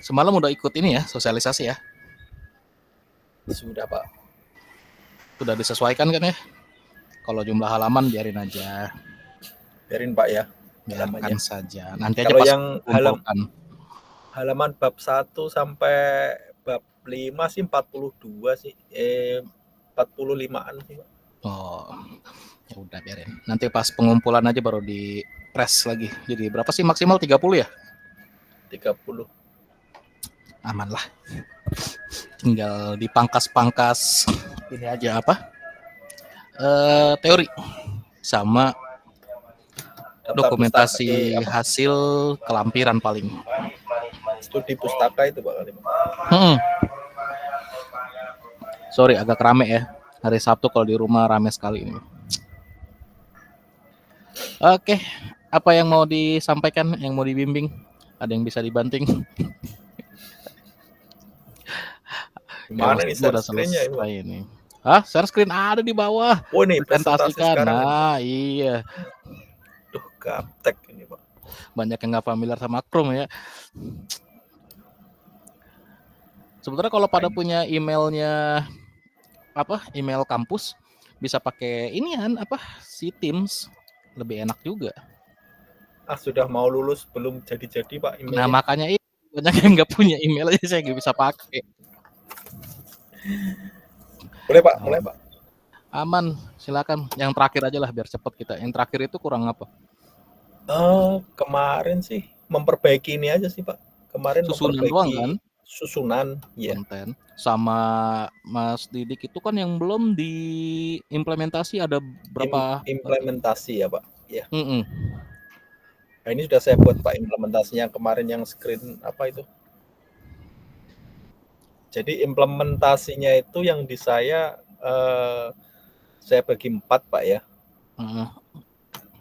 Semalam udah ikut ini ya, sosialisasi ya? Sudah Pak. Sudah disesuaikan kan ya? Kalau jumlah halaman biarin aja. Biarin Pak ya. Biarkan saja. Nanti aja Kalau pas yang kumpulkan. halaman bab 1 sampai bab 5 sih 42 sih. 45-an sih Pak. Oh, ya udah biarin. Nanti pas pengumpulan aja baru di press lagi. Jadi berapa sih maksimal 30 ya? 30. Aman lah. Tinggal dipangkas-pangkas ini aja apa? Teori sama dokumentasi hasil kelampiran paling. Studi pustaka itu Pak kali. Sorry agak rame ya. Hari Sabtu kalau di rumah rame sekali ini. Oke, apa yang mau disampaikan, yang mau dibimbing? Ada yang bisa dibanting? Gimana nih share screen-nya ini? Hah? Share screen ada di bawah. Oh ini presentasi sekarang. Nah, iya. Duh, gaptek ini Pak. Banyak yang nggak familiar sama Chrome ya. Sebenarnya kalau pada punya emailnya apa? Email kampus bisa pakai ini kan apa? Si Teams lebih enak juga. Sudah mau lulus belum jadi-jadi Pak emailnya. Nah makanya itu banyak yang nggak punya email aja saya nggak bisa pakai. Boleh Pak, boleh Pak. Aman, silakan. Yang terakhir aja lah biar cepat kita. Yang terakhir itu kurang apa? Kemarin sih memperbaiki ini aja sih Pak. Kemarin susunan memperbaiki doang kan? Susunan, ya. Konten. Sama Mas Didik itu kan yang belum diimplementasi ada berapa? Implementasi ya Pak. Ya. Nah, ini sudah saya buat Pak implementasinya kemarin yang screen apa itu. Jadi implementasinya itu yang di saya bagi 4 Pak ya.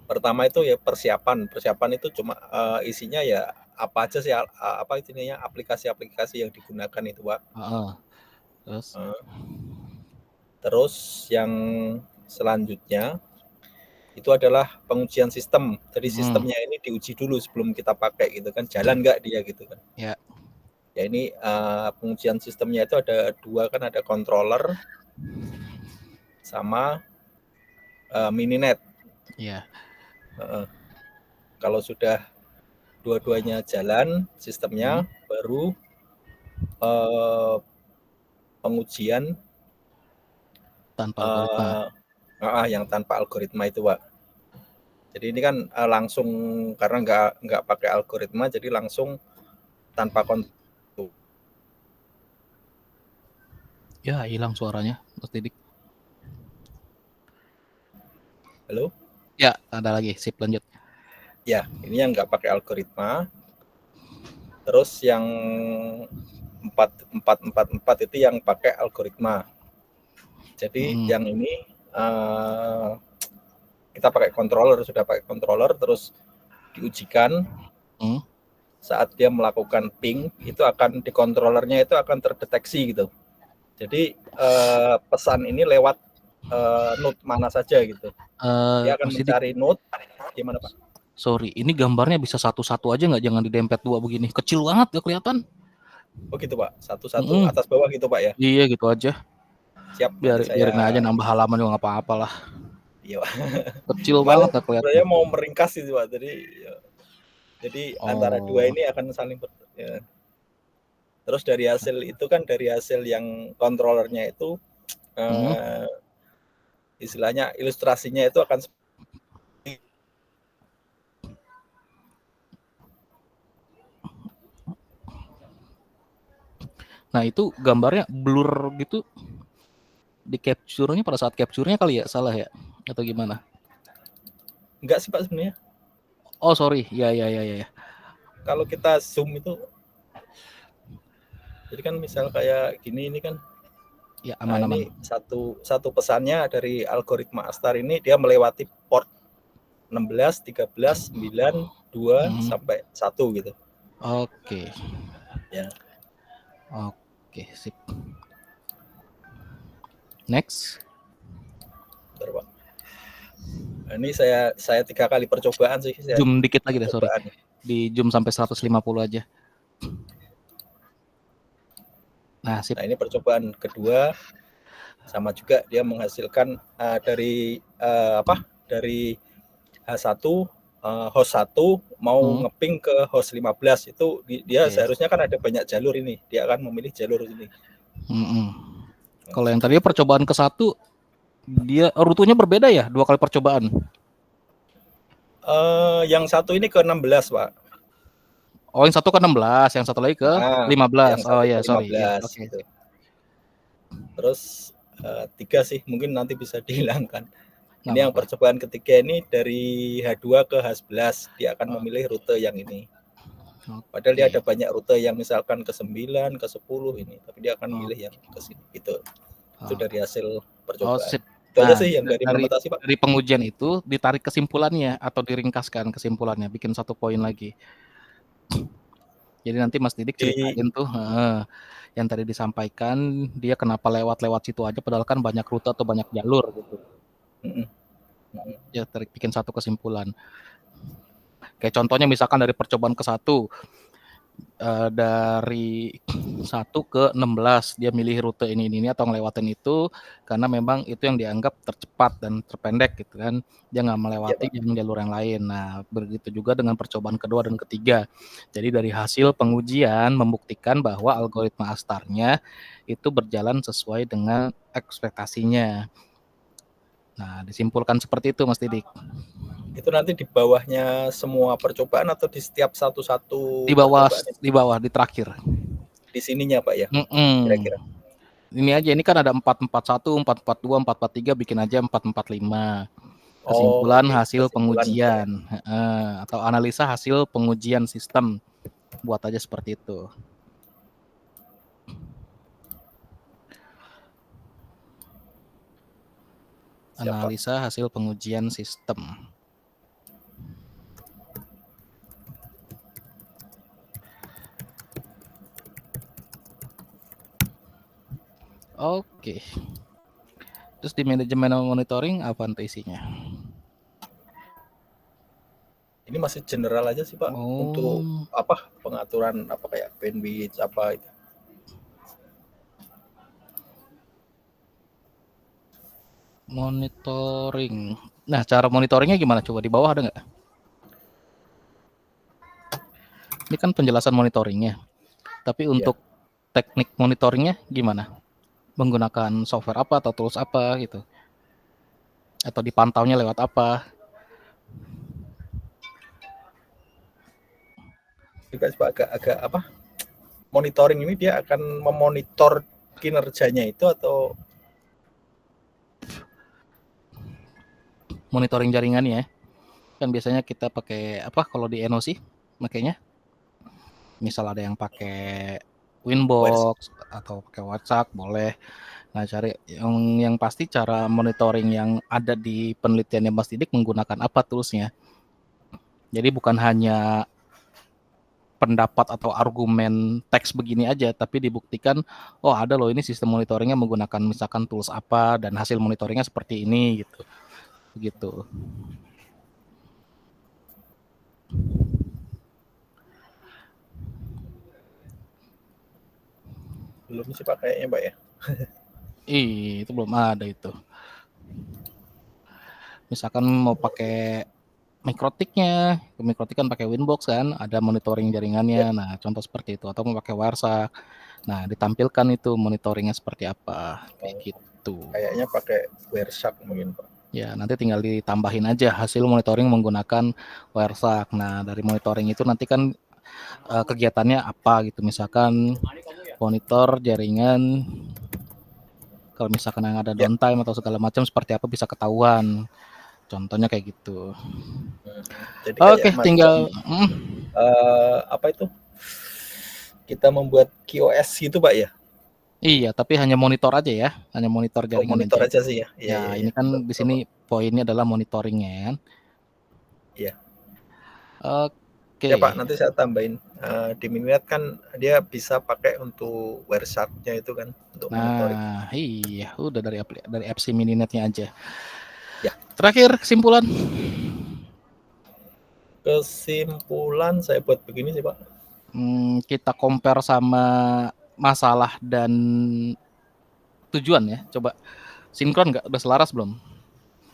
Pertama itu ya persiapan itu cuma isinya ya apa aja sih apa intinya aplikasi-aplikasi yang digunakan itu Pak. Terus yang selanjutnya itu adalah pengujian sistem. Jadi sistemnya ini diuji dulu sebelum kita pakai gitu kan, jalan nggak dia gitu kan. Ya. Ya ini pengujian sistemnya itu ada 2 kan, ada controller sama mininet. Iya. Kalau sudah dua-duanya jalan sistemnya, baru pengujian tanpa algoritma. Yang tanpa algoritma itu Pak. Jadi ini kan langsung karena nggak pakai algoritma, jadi langsung tanpa kontrol. Ya hilang suaranya Mas Didik. Halo? Ya ada lagi, sip lanjut. Ya ini yang nggak pakai algoritma. Terus yang 4 itu yang pakai algoritma. Jadi yang ini kita pakai controller, sudah pakai controller, terus diujikan. Saat dia melakukan ping, itu akan di controllernya itu akan terdeteksi gitu. Jadi pesan ini lewat node mana saja gitu. Dia akan mencari node. Gimana Pak? Sorry, ini gambarnya bisa satu-satu aja nggak? Jangan didempet 2 begini. Kecil banget gak kelihatan. Oh gitu Pak, satu-satu atas bawah gitu Pak ya? Iya gitu aja. Siap. Biarin aja, nambah halaman juga nggak apa-apa lah. Iya Pak. Kecil banget gak kelihatan. Saya mau meringkas itu Pak, jadi antara 2 ini akan saling ya. Terus dari hasil itu kan, dari hasil yang controllernya itu istilahnya ilustrasinya itu akan Nah itu gambarnya blur gitu di capture-nya, pada saat capture-nya kali ya salah ya atau gimana? Enggak sih Pak sebenarnya. Oh sorry, ya. Kalau kita zoom itu, jadi kan misal kayak gini ini kan, ya aman. Ini satu pesannya dari algoritma Astar ini, dia melewati port 16, 13, 9, 2 sampai 1 gitu. Oke. Ya. Oke, sip. Next. Bentar, Pak. Ini saya 3 kali percobaan sih. Zoom dikit lagi deh, sorry. Di zoom sampai 150 aja. Nah, ini percobaan kedua, sama juga dia menghasilkan dari H1 host 1 mau ngeping ke host 15 itu dia seharusnya kan ada banyak jalur ini, dia akan memilih jalur ini. Kalau yang tadi percobaan ke-1 dia rutenya berbeda ya, 2 kali percobaan. Yang satu ini ke 16, Pak. Oh, yang satu ke 16, yang satu lagi ke 15. Oh ya, sorry. Ya, okay. Gitu. Terus 3 sih mungkin nanti bisa dihilangkan. Ini yang percobaan ketiga ini dari H2 ke H11, dia akan memilih rute yang ini. Padahal dia ada banyak rute yang misalkan ke 9, ke 10 ini, tapi dia akan milih yang ke sini gitu. Itu dari hasil percobaan. Itu aja sih yang dari implementasi, Pak. Dari pengujian itu ditarik kesimpulannya atau diringkaskan kesimpulannya, bikin 1 poin lagi. Jadi nanti Mas Didik ceritain tuh yang tadi disampaikan, dia kenapa lewat situ aja padahal kan banyak rute atau banyak jalur gitu. Ya tarik bikin 1 kesimpulan. Kayak contohnya misalkan dari percobaan ke-1 dari 1 ke 16 dia milih rute ini atau ngelewatin itu karena memang itu yang dianggap tercepat dan terpendek gitu kan. Dia nggak melewati jalur yang lain. Nah, begitu juga dengan percobaan kedua dan ketiga. Jadi dari hasil pengujian membuktikan bahwa algoritma Astar-nya itu berjalan sesuai dengan ekspektasinya. Nah, disimpulkan seperti itu Mas Didik. Itu nanti di bawahnya semua percobaan atau di setiap satu-satu? Di bawah di terakhir. Di sininya Pak ya? Kira-kira. Ini aja, ini kan ada 441, 442, 443, bikin aja 445. Kesimpulan hasil pengujian atau analisa hasil pengujian sistem. Buat aja seperti itu. Analisa hasil pengujian sistem. Oke. Terus di manajemen monitoring apa nanti isinya? Ini masih general aja sih Pak. Untuk apa pengaturan apa kayak bandwidth apa itu. Monitoring. Nah, cara monitoringnya gimana? Coba di bawah ada nggak? Ini kan penjelasan monitoringnya. Tapi untuk teknik monitoringnya gimana? Menggunakan software apa atau tools apa gitu? Atau dipantaunya lewat apa? Juga agak apa? Monitoring ini dia akan memonitor kinerjanya itu atau monitoring jaringannya? Kan biasanya kita pakai apa kalau di NOC makanya? Misal ada yang pakai Winbox atau pakai WhatsApp boleh. Nah, cari yang pasti cara monitoring yang ada di penelitiannya Mas Didik menggunakan apa toolsnya. Jadi bukan hanya pendapat atau argumen teks begini aja, tapi dibuktikan, oh ada loh ini sistem monitoringnya menggunakan misalkan tools apa dan hasil monitoringnya seperti ini gitu. Begitu. Belum sih Pak kayaknya Pak ya. Itu belum ada itu. Misalkan mau pakai Mikrotik-nya, Mikrotik kan pakai Winbox kan, ada monitoring jaringannya. Nah, contoh seperti itu atau mau pakai Warsak. Nah, ditampilkan itu monitoringnya seperti apa, kayak gitu. Kayaknya pakai Warsak mungkin Pak. Ya, nanti tinggal ditambahin aja hasil monitoring menggunakan Warsak. Nah, dari monitoring itu nanti kan kegiatannya apa gitu, misalkan monitor jaringan. Kalau misalkan yang ada downtime atau segala macam seperti apa bisa ketahuan. Contohnya kayak gitu. Jadi oke, tinggal apa itu? Kita membuat QoS gitu Pak ya? Iya, tapi hanya monitor aja ya, hanya monitor jaringan monitor aja sih ya. Ya, ini kan di sini poinnya adalah monitoringnya kan. Iya. Oke. Ya Pak, nanti saya tambahin di Mininet kan dia bisa pakai untuk Warsak-nya itu kan untuk monitoring. Nah, iya, udah dari FC Mininet-nya aja. Ya. Terakhir kesimpulan. Kesimpulan saya buat begini sih Pak. Kita compare sama masalah dan tujuan ya. Coba sinkron nggak? Udah selaras belum?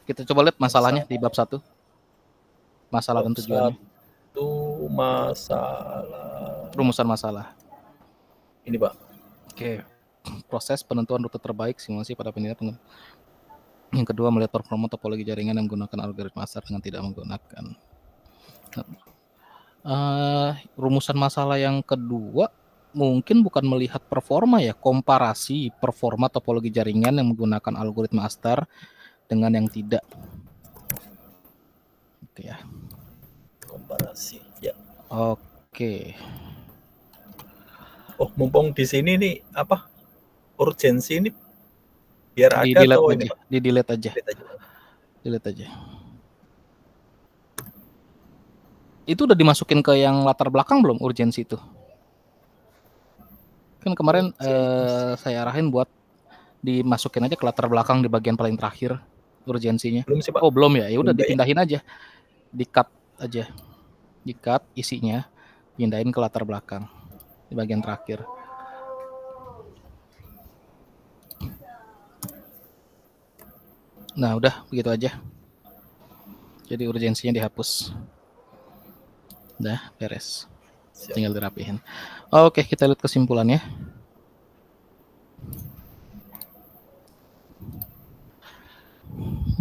Kita coba lihat masalahnya di bab 1. Masalah dan tujuannya. Itu masalah. Rumusan masalah. Ini, Pak. Oke. Proses penentuan rute terbaik simulasi pada penilaian. Yang kedua, melihat performa topologi jaringan yang menggunakan algoritma ASTAR dengan tidak menggunakan. Rumusan masalah yang kedua mungkin bukan melihat performa ya, komparasi performa topologi jaringan yang menggunakan algoritma ASTAR dengan yang tidak. Oke ya. Komparasi, ya. Oke. Oh, mumpung di sini nih apa? Urgensi ini biar Di ada delete atau aja. ini, Pak? Di delete aja. Delete aja. Delete aja. Itu udah dimasukin ke yang latar belakang belum urgensi itu? Kan kemarin saya arahin buat dimasukin aja ke latar belakang di bagian paling terakhir urgensinya. Belum sih, Pak. Oh, belum ya? Ya udah Belum, Pak, ya. dipindahin aja. Di-cut aja. Di-cut isinya, pindahin ke latar belakang di bagian terakhir. Nah, udah begitu aja. Jadi urgensinya dihapus. Udah beres. Siap. Tinggal dirapihin. Oke, kita lihat kesimpulannya.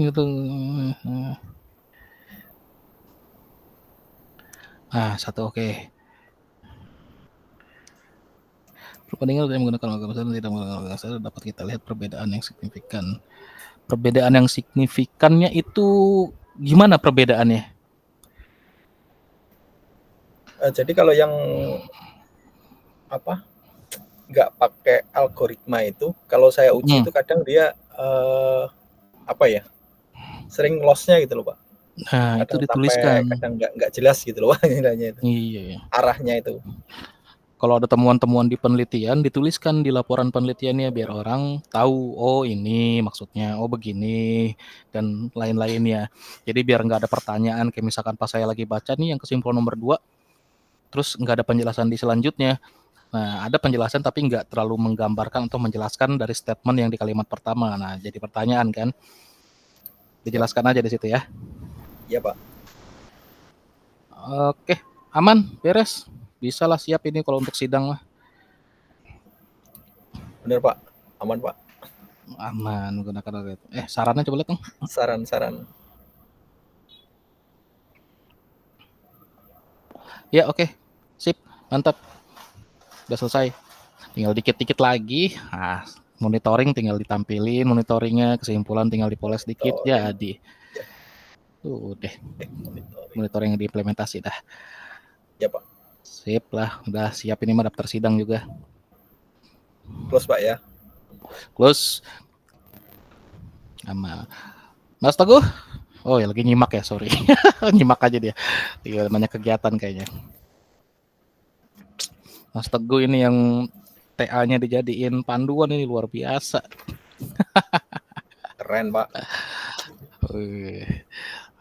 Gitu. Satu oke. Perbandingan yang menggunakan algoritma dan tidak menggunakan algoritma ASTAR dapat kita lihat perbedaan yang signifikan. Perbedaan yang signifikannya itu gimana perbedaannya? Jadi kalau yang apa nggak pakai algoritma itu, kalau saya uji itu kadang dia apa ya, sering loss-nya gitu loh, Pak. Nah, Kadang itu dituliskan. kadang nggak jelas gitu loh, nilainya itu. Iya. Arahnya itu. Kalau ada temuan-temuan di penelitian, dituliskan di laporan penelitiannya biar orang tahu, oh ini maksudnya, oh begini, dan lain-lainnya. Jadi biar nggak ada pertanyaan, kayak misalkan pas saya lagi baca nih yang kesimpulan nomor 2, terus nggak ada penjelasan di selanjutnya. Nah, ada penjelasan tapi nggak terlalu menggambarkan atau menjelaskan dari statement yang di kalimat pertama. Nah, jadi pertanyaan kan. Dijelaskan aja di situ ya. Iya, Pak. Oke, aman, beres. Bisa lah siap ini kalau untuk sidang lah. Bener, Pak. Aman, Pak. Aman menggunakan algoritma. Sarannya coba lihat dong. Saran. Ya, oke. Sip, mantap. Udah selesai. Tinggal dikit-dikit lagi. Monitoring tinggal ditampilin, monitoringnya, kesimpulan tinggal dipoles dikit, jadi. Udah. Monitoring diimplementasi dah. Ya, Pak. Sip lah, udah siap ini mah daftar sidang juga. Close, Pak ya. Close. Sama Mas Teguh. Oh ya lagi nyimak ya, sorry. Nyimak aja dia. Banyak kegiatan kayaknya. Mas Teguh ini yang TA-nya dijadiin panduan ini luar biasa. Keren, Pak.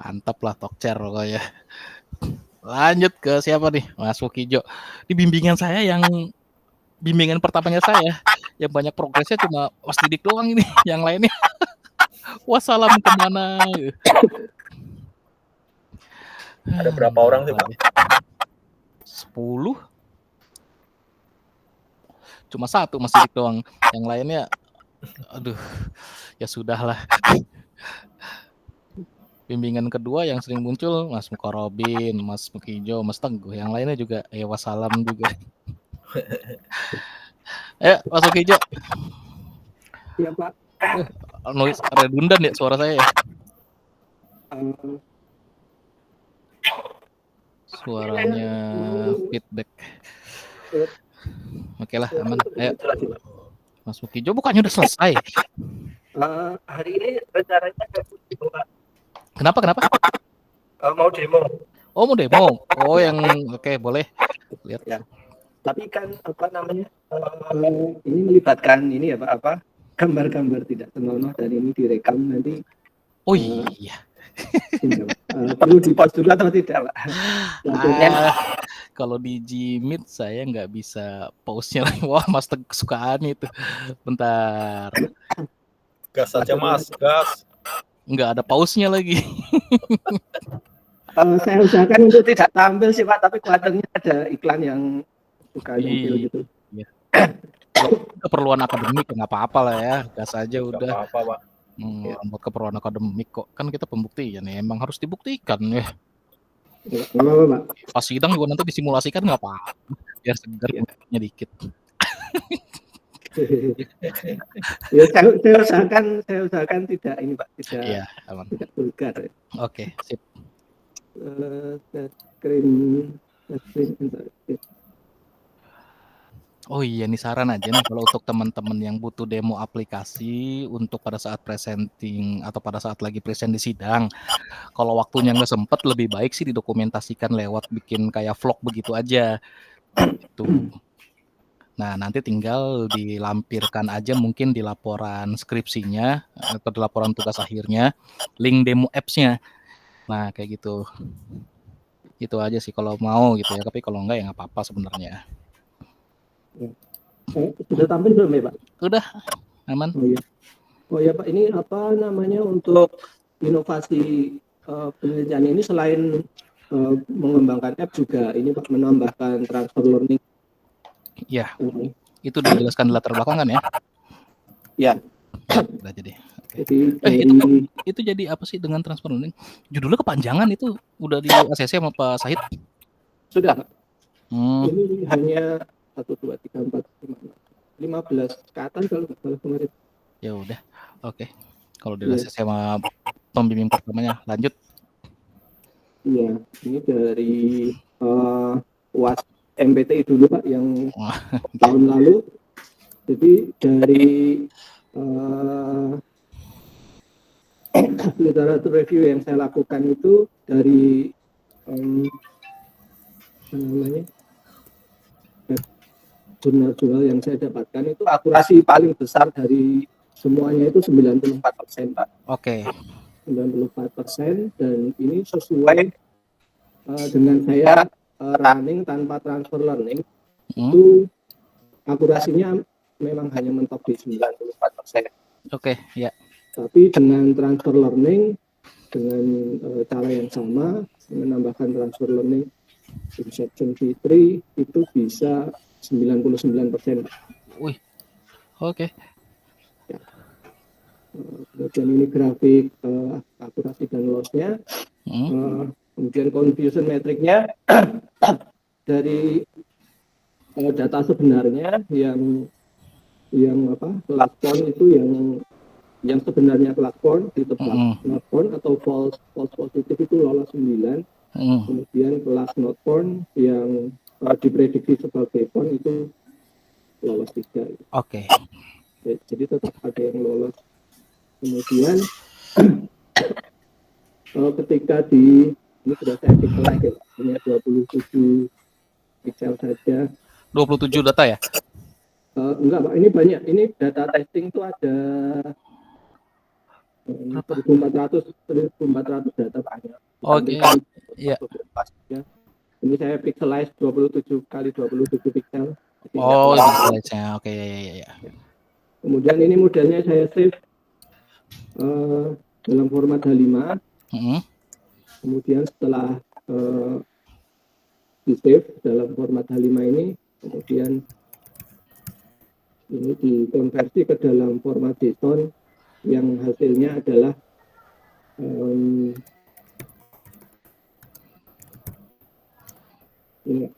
Mantap lah Tokcer pokoknya. Lanjut ke siapa nih? Mas Wukijo. Di bimbingan saya yang bimbingan pertamanya saya yang banyak progresnya cuma Mas Didik doang ini. Yang lainnya wassalam kemana? Ada berapa orang sih, Pak? 10. Cuma 1 Mas Didik doang. Yang lainnya aduh, ya sudahlah. Bimbingan kedua yang sering muncul Mas Mukarobin, Mas Mukijo, Mas Teguh. Yang lainnya juga wassalam juga. Mas Mukijo. Iya, Pak. Noise redundan ya suara saya ya? Suaranya feedback. Oke lah, aman. Ayo. Mas Mukijo bukannya udah selesai? Hari ini rencananya Pak. Kenapa? Mau demo. Oh, mau demo. Oh, yang oke, boleh. Lihat. Ya. Tapi kan ini melibatkan ini ya, Pak, gambar-gambar tidak senonoh dan ini direkam nanti. Oh iya. Perlu di-post dulu atau tidak, Pak? Kalau di Gmeet saya nggak bisa pause-nya lagi. Wah, Mas kesukaan itu. Bentar. Gas saja Mas, gas. Nggak ada pause-nya lagi. Saya usahakan untuk tidak tampil sih Pak, tapi kuaternya ada iklan yang suka nyempil gitu. Iya. Keperluan akademik nggak apa-apa lah ya, gas aja Nggak udah. apa-apa Pak. Buat keperluan akademik kok, kan kita pembuktian ya, emang harus dibuktikan ya. Nggak apa-apa Pak. Pas sidang juga nanti disimulasikan nggak apa-apa, biar segar buktinya dikit. Ya, saya usahakan tidak ini Pak, tidak vulgar. Oke, sip. Screen. Oh iya, nih saran aja nih kalau untuk teman-teman yang butuh demo aplikasi untuk pada saat presenting atau pada saat lagi present di sidang. Kalau waktunya nggak sempet, lebih baik sih didokumentasikan lewat bikin kayak vlog begitu aja. Gitu. Nah, nanti tinggal dilampirkan aja mungkin di laporan skripsinya atau di laporan tugas akhirnya link demo apps-nya. Nah, kayak gitu. Itu aja sih kalau mau gitu ya, tapi kalau enggak ya nggak apa-apa sebenarnya. Sudah tampil belum ya Pak? Udah, aman. Oh ya Pak, ini apa namanya untuk inovasi penelitian ini selain mengembangkan app juga ini Pak menambahkan transfer learning. Ya, itu dijelaskan di latar belakang kan ya? Ya. Udah jadi. Jadi itu jadi apa sih dengan transfer learning? Judulnya kepanjangan itu udah di ACC sama Pak Sahid? Sudah. Ini hanya 1, 2, 3, 4, 5, 15 ke atas kalau kemarin. Ya udah, oke. Kalau di ACC sama pembimbing pertamanya, lanjut. Iya, ini dari UAS MPTI dulu Pak yang tahun lalu. Jadi dari literatur review yang saya lakukan itu dari jurnal-jurnal yang saya dapatkan itu akurasi paling besar dari semuanya itu 94% Pak. Oke. 94% dan ini sesuai dengan saya running tanpa transfer learning itu akurasinya memang hanya mentok di 94%. Oke, ya. Tapi dengan transfer learning dengan cara yang sama menambahkan transfer learning inception V3 itu bisa 99%. Wih, oke. Ya. Kemudian ini grafik akurasi dan loss-nya. Kemudian confusion metriknya dari data sebenarnya yang platform itu yang sebenarnya platform ditebak platform atau false positif itu lolos 9. Kemudian kelas not found yang diprediksi sebagai found itu lolos 3. Oke. Jadi tetap ada yang lolos. Kemudian ketika ini sudah saya cek lagi, hanya 27 pixel saja. 27 data ya? Enggak Pak, ini banyak. Ini data testing itu ada 1.400 data banyak. Oke. Iya. Ini saya pixelize 27 kali 27 pixel. Oh, pixelize-nya. Oke, ya. Kemudian ini modelnya saya save dalam format H5. Kemudian setelah di save dalam format H5 ini, kemudian ini dikonversi ke dalam format JSON yang hasilnya adalah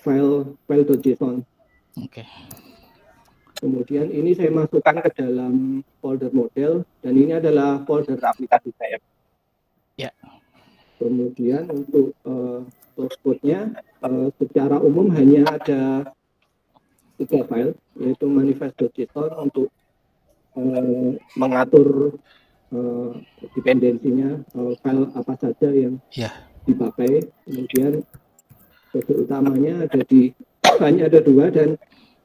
file.json. Oke. Kemudian ini saya masukkan ke dalam folder model dan ini adalah folder aplikasi saya. Ya. Kemudian untuk source code-nya secara umum hanya ada 3 file, yaitu manifest.json untuk mengatur dependensinya, file apa saja yang dipakai. Kemudian kode utamanya hanya ada 2 dan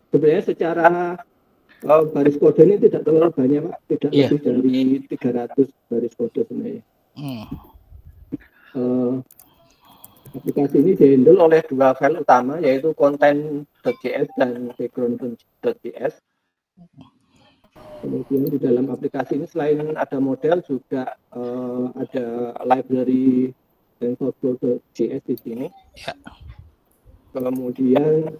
sebenarnya secara baris kode ini tidak terlalu banyak Pak, tidak lebih dari 300 baris kode sebenarnya. Aplikasi ini dihandle oleh dua file utama, yaitu content.js dan background.js. Kemudian di dalam aplikasi ini selain ada model juga ada library TensorFlow.js di sini. Ya. Kemudian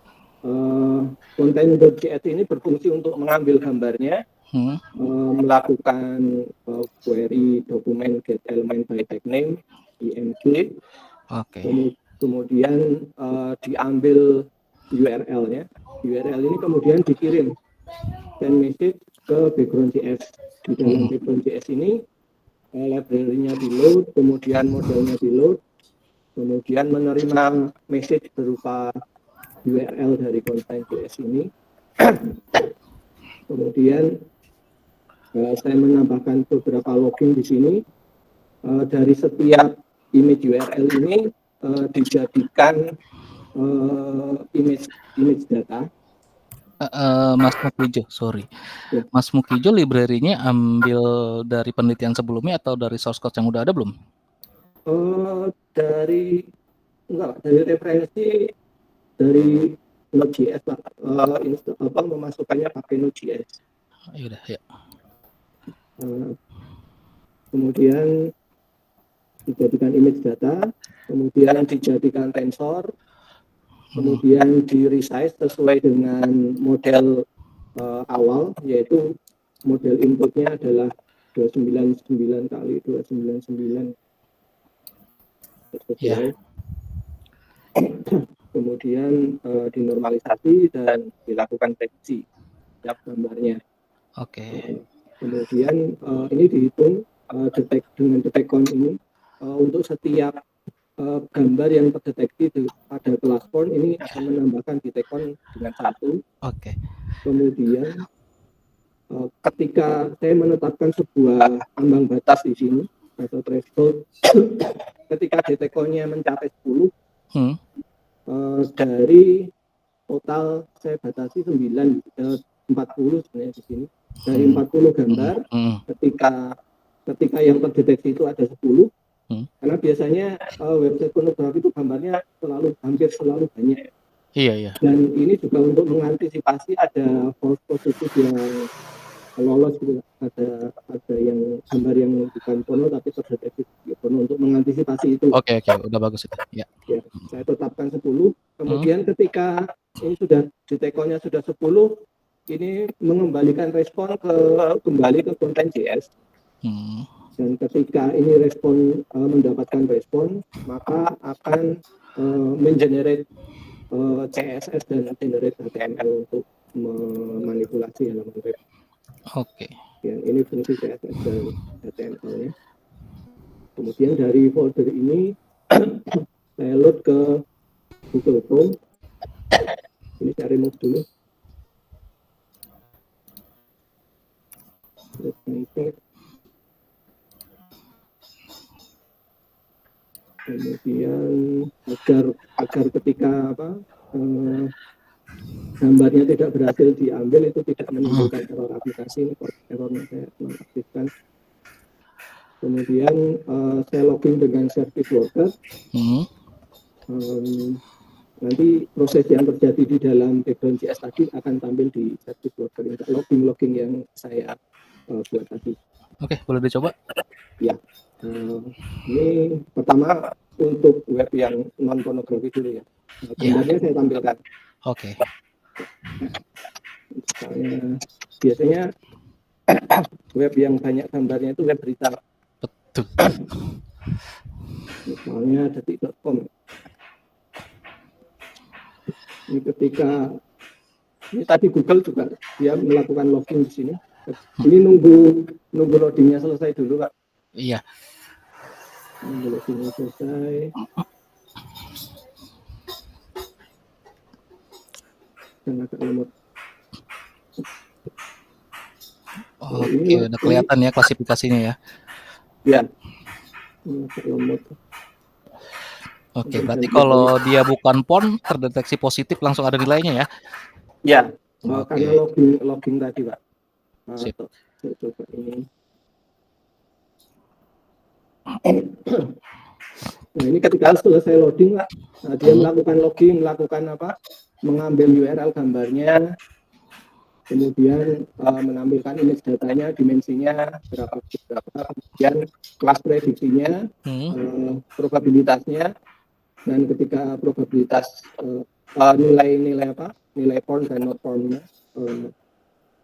content.js ini berfungsi untuk mengambil gambarnya, melakukan query dokumen get element by tag name (img). Kemudian diambil URL-nya. URL ini kemudian dikirim send message ke background.js. Di dalam background.js ini library-nya di-load, kemudian modelnya di-load, kemudian menerima message berupa URL dari content.js ini. Kemudian saya menambahkan beberapa logging di sini. Dari setiap image URL ini dijadikan image data. Mas Mukijo, sorry. Ya. Mas Mukijo, library-nya ambil dari penelitian sebelumnya atau dari source code yang udah ada belum? Dari referensi dari Node.js, Pak. Memasukkannya pakai Node.js. Yaudah, ya. Kemudian dijadikan image data, kemudian dijadikan tensor, kemudian di-resize sesuai dengan model awal, yaitu model inputnya adalah 299 kali 299 sesuai. Kemudian dinormalisasi dan dilakukan seleksi setiap gambarnya. Kemudian ini dihitung dengan detekon ini untuk setiap gambar yang terdeteksi pada kelas form ini akan menambahkan detekon dengan 1. Kemudian ketika saya menetapkan sebuah ambang batas di sini atau threshold, ketika detekonnya mencapai 10, dari total saya batasi 40 sebenarnya di sini. Dari 40 gambar, ketika yang terdeteksi itu ada 10, karena biasanya website pornografi itu gambarnya hampir selalu banyak. Iya. Dan ini juga untuk mengantisipasi ada false positive yang lolos gitu. Ada yang gambar yang bukan porno tapi terdeteksi porno, untuk mengantisipasi itu. Oke, udah bagus itu. Ya. Saya tetapkan 10. Kemudian ketika ini sudah detekonnya sudah 10, ini mengembalikan respon kembali ke content.js. Dan ketika ini mendapatkan respon, maka akan mengenerate CSS dan generate HTML untuk memanipulasi halaman web. Ini fungsi CSS dan HTML-nya. Kemudian dari folder ini saya load ke Google Chrome. Ini saya remove dulu. Kemudian agar ketika gambarnya tidak berhasil diambil, itu tidak menimbulkan error aplikasi, errornya saya nonaktifkan. Kemudian saya login dengan service worker. Nanti proses yang terjadi di dalam background.js tadi akan tampil di service worker, logging yang saya buat tadi. Boleh dicoba? Ya. Ini pertama untuk web yang non pornografi dulu ya. Gambarnya saya tampilkan. Misalnya, biasanya web yang banyak gambarnya itu web berita. Betul. Misalnya detik.com. Ini ketika ini tadi Google juga dia melakukan login di sini. Ini nunggu loadingnya selesai dulu, Pak. Iya. Loadingnya selesai. Dan agak lemot. Udah kelihatan ya klasifikasinya ya. Ya. Ini agak lemot. Berarti kalau dia bukan porn terdeteksi positif langsung ada nilainya ya? Ya. Karena login tadi, Pak. Saya coba ini. Nah, ini ketika selesai loading, Pak, nah, dia melakukan login, melakukan apa? Mengambil URL gambarnya, kemudian menampilkan image datanya, dimensinya berapa, kemudian kelas prediksinya, probabilitasnya, dan ketika probabilitas nilai porn dan not porn.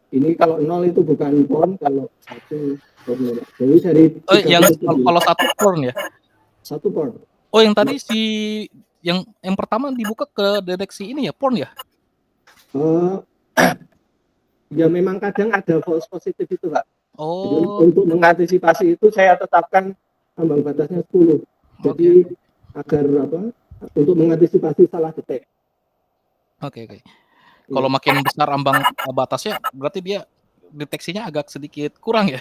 Ini kalau 0 itu bukan porn, kalau 1 porn. Jadi dari yang kalau 1 porn ya? 1 porn. Oh, yang tadi yang pertama dibuka ke deteksi ini ya, porn ya? Ya memang kadang ada false positif itu, Pak. Oh. Jadi untuk mengantisipasi itu saya tetapkan ambang batasnya 10. Jadi agar untuk mengantisipasi salah detek. Oke. Kalau makin besar ambang batasnya, berarti dia deteksinya agak sedikit kurang ya?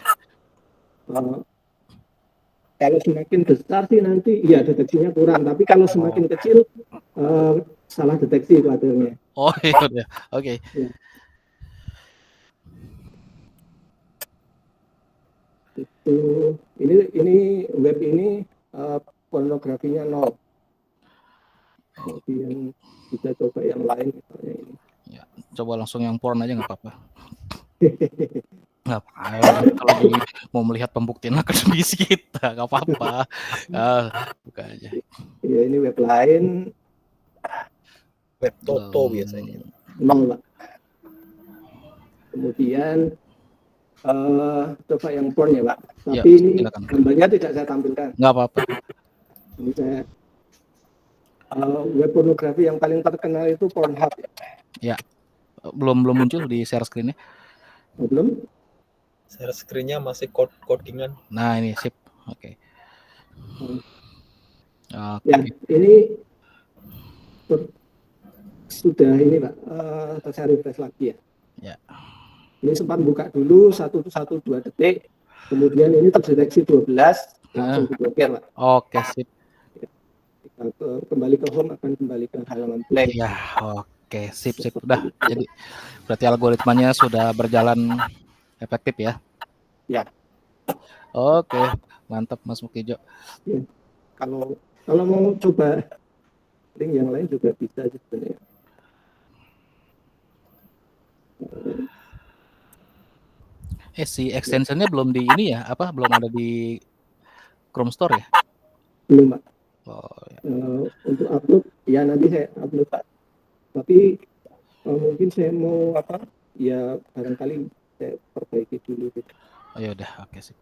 Kalau semakin besar sih nanti ya deteksinya kurang, tapi kalau semakin kecil salah deteksi itu hasilnya. Oh iya, oke. Ya. Itu ini web ini pornografinya 0. Kemudian kita coba yang lain misalnya ini. Ya, coba langsung yang porn aja nggak apa-apa. Nggak apa-apa kalau mau melihat pembuktian akademis kita, nggak apa-apa. Buka aja. Ya ini web lain. Web Toto biasanya. 0, Pak. Kemudian coba yang porn ya, Pak. Tapi ya, ini gambarnya tidak saya tampilkan. Nggak apa-apa. Ini saya web pornografi yang paling terkenal itu Pornhub. Ya, belum muncul di share screen-nya. Belum? Share screen-nya masih codingan. Nah ini sip, oke. Ya ini sudah ini Pak, saya refresh lagi ya. Ya. Ini sempat buka dulu 1-2 detik, kemudian ini terdeteksi 12, langsung diblokir Pak. Oke sip. Kembali ke home, akan kembali ke halaman play. Ya oke sip. Udah, jadi berarti algoritmanya sudah berjalan efektif ya? Ya. Oke, mantap Mas Mukijo. Ya. Kalau mau coba link yang lain juga bisa sebenarnya. Si extensionnya belum di ini ya? Belum ada di Chrome Store ya? Belum Pak. Oh, ya. Untuk upload ya nanti saya upload Pak. Tapi mungkin saya mau ya barangkali saya perbaiki dulu gitu. Oh ya udah, oke sip.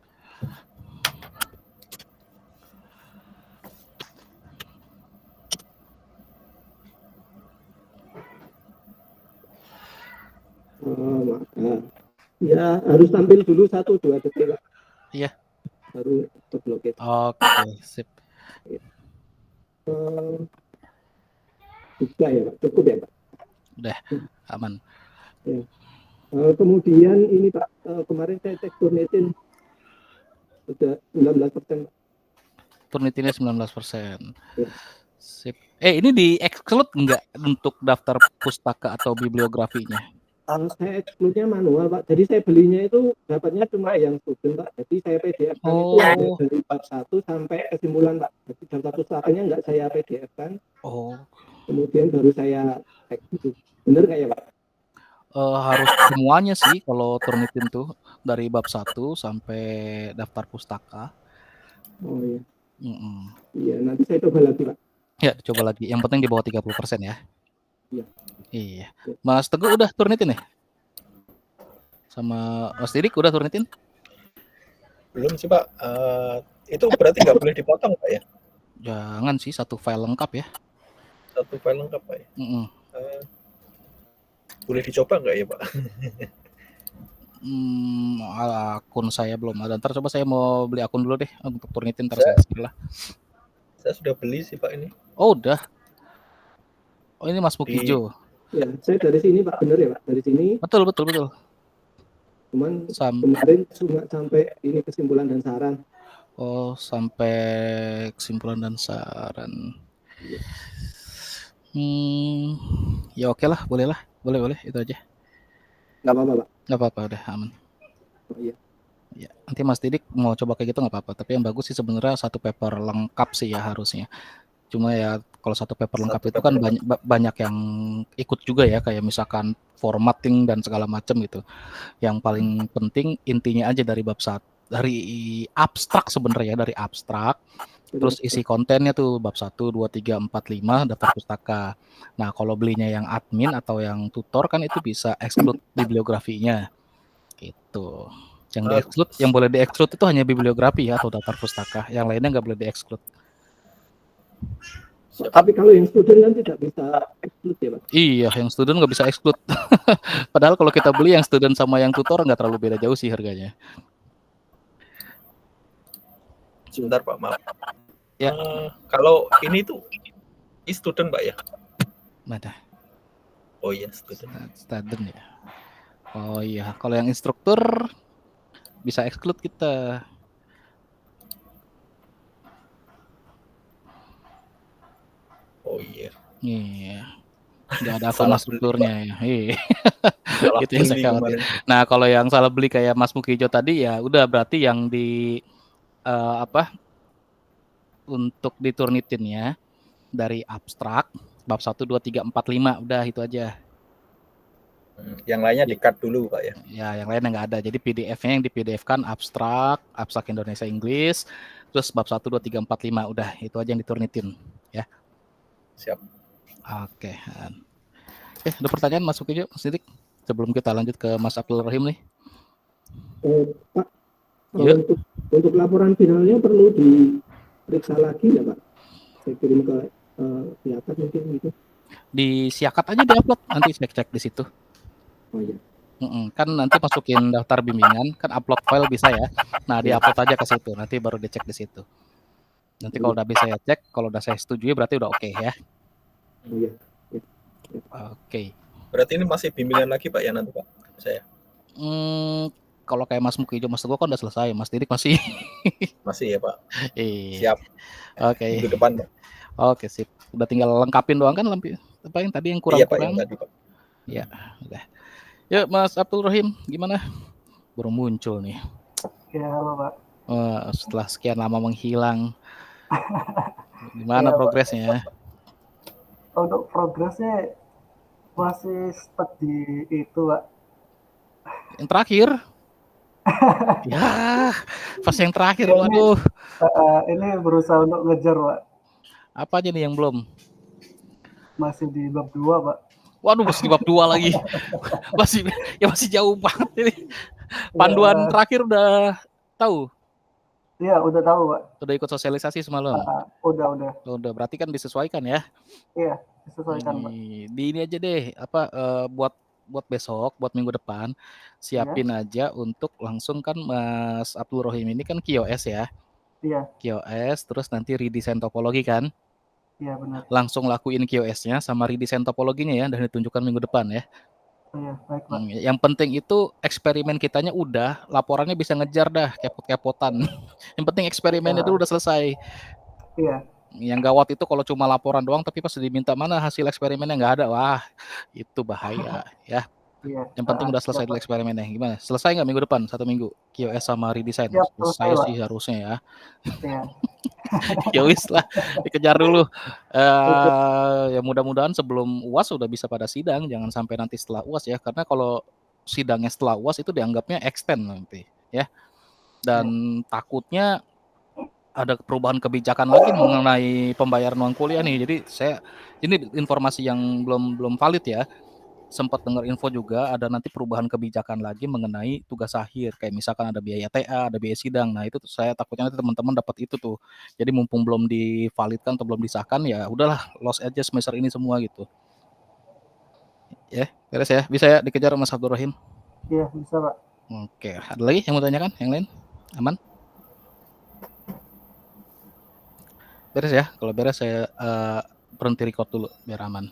Maka ya harus tampil dulu 1-2 detik Pak. Iya. Baru terblokir. Oke sip. Bisa ya Pak, cukup ya Pak. Udah aman. Ya. Kemudian ini Pak, kemarin saya cek Turnitin sudah 19%. Turnitinnya 19%. Ya. Sip. Ini di exclude enggak untuk daftar pustaka atau bibliografinya? Saya exclude-nya manual Pak. Jadi saya belinya itu dapatnya cuma yang student Pak. Jadi saya PDF-kan itu dari bab 1 sampai kesimpulan Pak. Jadi daftar pustakanya enggak saya PDF-kan. Kemudian baru saya cek gitu. Bener nggak ya Pak? Harus semuanya sih kalau Turnitin tuh dari bab 1 sampai daftar pustaka. Oh iya. Iya, nanti saya coba lagi Pak. Ya, coba lagi. Yang penting di bawah 30% ya. Iya. Mas Teguh udah Turnitin ya? Sama Mas Didik udah Turnitin? Belum sih Pak. Itu berarti nggak boleh dipotong Pak ya? Jangan sih, satu file lengkap ya. Satu file lengkap Pak ya? Boleh dicoba nggak ya Pak? Akun saya belum ada. Ntar coba saya mau beli akun dulu deh untuk Turnitin. Saya sudah beli sih Pak ini. Oh udah. Oh ini Mas Mukijo. Ya, saya dari sini Pak, bener ya Pak? Dari sini. Betul. Cuman kemarin cuma sampai ini kesimpulan dan saran. Oh, sampai kesimpulan dan saran. Ya oke lah, boleh itu aja. Nggak apa-apa Pak? Nggak apa-apa, udah aman. Oh iya. Ya, nanti Mas Didik mau coba kayak gitu nggak apa-apa. Tapi yang bagus sih sebenarnya satu paper lengkap sih ya harusnya. Cuma ya kalau satu paper lengkap Satu itu kan paper banyak yang ikut juga ya, kayak misalkan formatting dan segala macam gitu. Yang paling penting intinya aja dari dari abstrak sebenarnya, dari abstrak. Terus isi kontennya tuh bab 1, 2, 3, 4, 5 daftar pustaka. Nah, kalau belinya yang admin atau yang tutor kan itu bisa exclude bibliografinya gitu. Yang boleh di-exclude itu hanya bibliografi ya atau daftar pustaka. Yang lainnya nggak boleh di-exclude. Tapi kalau yang student kan tidak bisa exclude ya Pak? Iya, yang student nggak bisa exclude. Padahal kalau kita beli yang student sama yang tutor nggak terlalu beda jauh sih harganya. Sebentar Pak, maaf. Ya. Kalau ini tuh student Pak ya? Mana? Oh iya, student. Student ya. Oh iya, kalau yang instruktur bisa exclude kita. Oh iya. Iya. Nggak ada akun instrukturnya ya. Iya. Itu yang saya khawatir. Nah, kalau yang salah beli kayak Mas Mukijo tadi ya udah berarti yang di untuk diturnitinnya dari abstrak bab 1, 2, 3, 4, 5 udah itu aja. Yang lainnya di-cut dulu Pak ya? Ya, yang lainnya nggak ada. Jadi PDF-nya yang di PDF-kan abstrak Indonesia Inggris, terus bab 1, 2, 3, 4, 5 udah itu aja yang diturnitin ya. Siap. Oke. Ada pertanyaan Mas Mukijo, Mas Didik? Sebelum kita lanjut ke Mas Abdul Rahim nih. Pak, untuk laporan finalnya perlu diperiksa lagi ya Pak? Saya kirim ke Siakat mungkin gitu. Di Siakat aja diupload, nanti cek di situ. Oh iya. Kan nanti masukin daftar bimbingan, kan upload file bisa ya. Nah, diupload aja ke situ, nanti baru dicek di situ. Nanti kalau udah bisa saya cek, kalau udah saya setujui berarti udah oke ya. Oh iya. Oke. Berarti ini masih bimbingan lagi Pak ya nanti Pak saya? Kalau kayak Mas Mukijo, Mas Teguh kan udah selesai, Mas Didik masih. Masih ya Pak. Siap. Oke. Minggu depan Pak. Oke, sip. Udah tinggal lengkapin doang kan apa yang tadi yang kurang? Iya Pak, yang tadi Pak. Ya, udah. Yuk Mas Abdul Rahim, gimana? Baru muncul nih. Ya, halo Pak. Setelah sekian lama menghilang. Gimana progresnya? Untuk progresnya masih stuck di itu Pak. Yang terakhir? Ya, pas yang terakhir, waduh. Ini berusaha untuk ngejar Pak. Apa aja nih yang belum? Masih di bab 2 Pak. Waduh, masih di bab 2 lagi. masih jauh banget ini. Panduan terakhir udah tahu? Iya, udah tahu Pak. Udah ikut sosialisasi semalam? Udah, berarti kan disesuaikan ya? Iya, disesuaikan Pak. Di ini aja deh, buat besok, buat minggu depan, siapin aja untuk langsung kan Mas Abdul Rahim ini kan QoS ya? Iya. QoS, terus nanti redesign topologi kan? Iya benar. Langsung lakuin QoS-nya sama redesign topologinya ya, dan ditunjukkan minggu depan ya. Iya, baik Pak. Yang penting itu eksperimen kitanya udah, laporannya bisa ngejar dah, kepot-kepotan. Yang penting eksperimennya dulu udah selesai. Iya. Yang gawat itu kalau cuma laporan doang, tapi pas diminta mana hasil eksperimennya nggak ada, wah itu bahaya ya. Iya. Yang penting udah selesai dulu eksperimennya. Gimana? Selesai nggak minggu depan? 1 minggu QoS sama redesign? Selesai sih harusnya ya. Iya. Ya wis lah, dikejar dulu. Ya mudah-mudahan sebelum UAS udah bisa pada sidang, jangan sampai nanti setelah UAS ya, karena kalau sidangnya setelah UAS itu dianggapnya extend nanti ya. Dan takutnya ada perubahan kebijakan lagi mengenai pembayaran uang kuliah nih. Jadi ini informasi yang belum valid ya. Sempat dengar info juga ada nanti perubahan kebijakan lagi mengenai tugas akhir, kayak misalkan ada biaya TA, ada biaya sidang. Nah, itu saya takutnya nanti teman-teman dapat itu tuh. Jadi mumpung belum divalidkan atau belum disahkan, ya udahlah, loss aja semester ini semua gitu. Ya, beres ya. Bisa ya dikejar Mas Abdul Rahim? Iya, bisa Pak. Oke, ada lagi yang mau tanyakan? Yang lain? Aman? Beres ya. Kalau beres saya berhenti record dulu biar aman.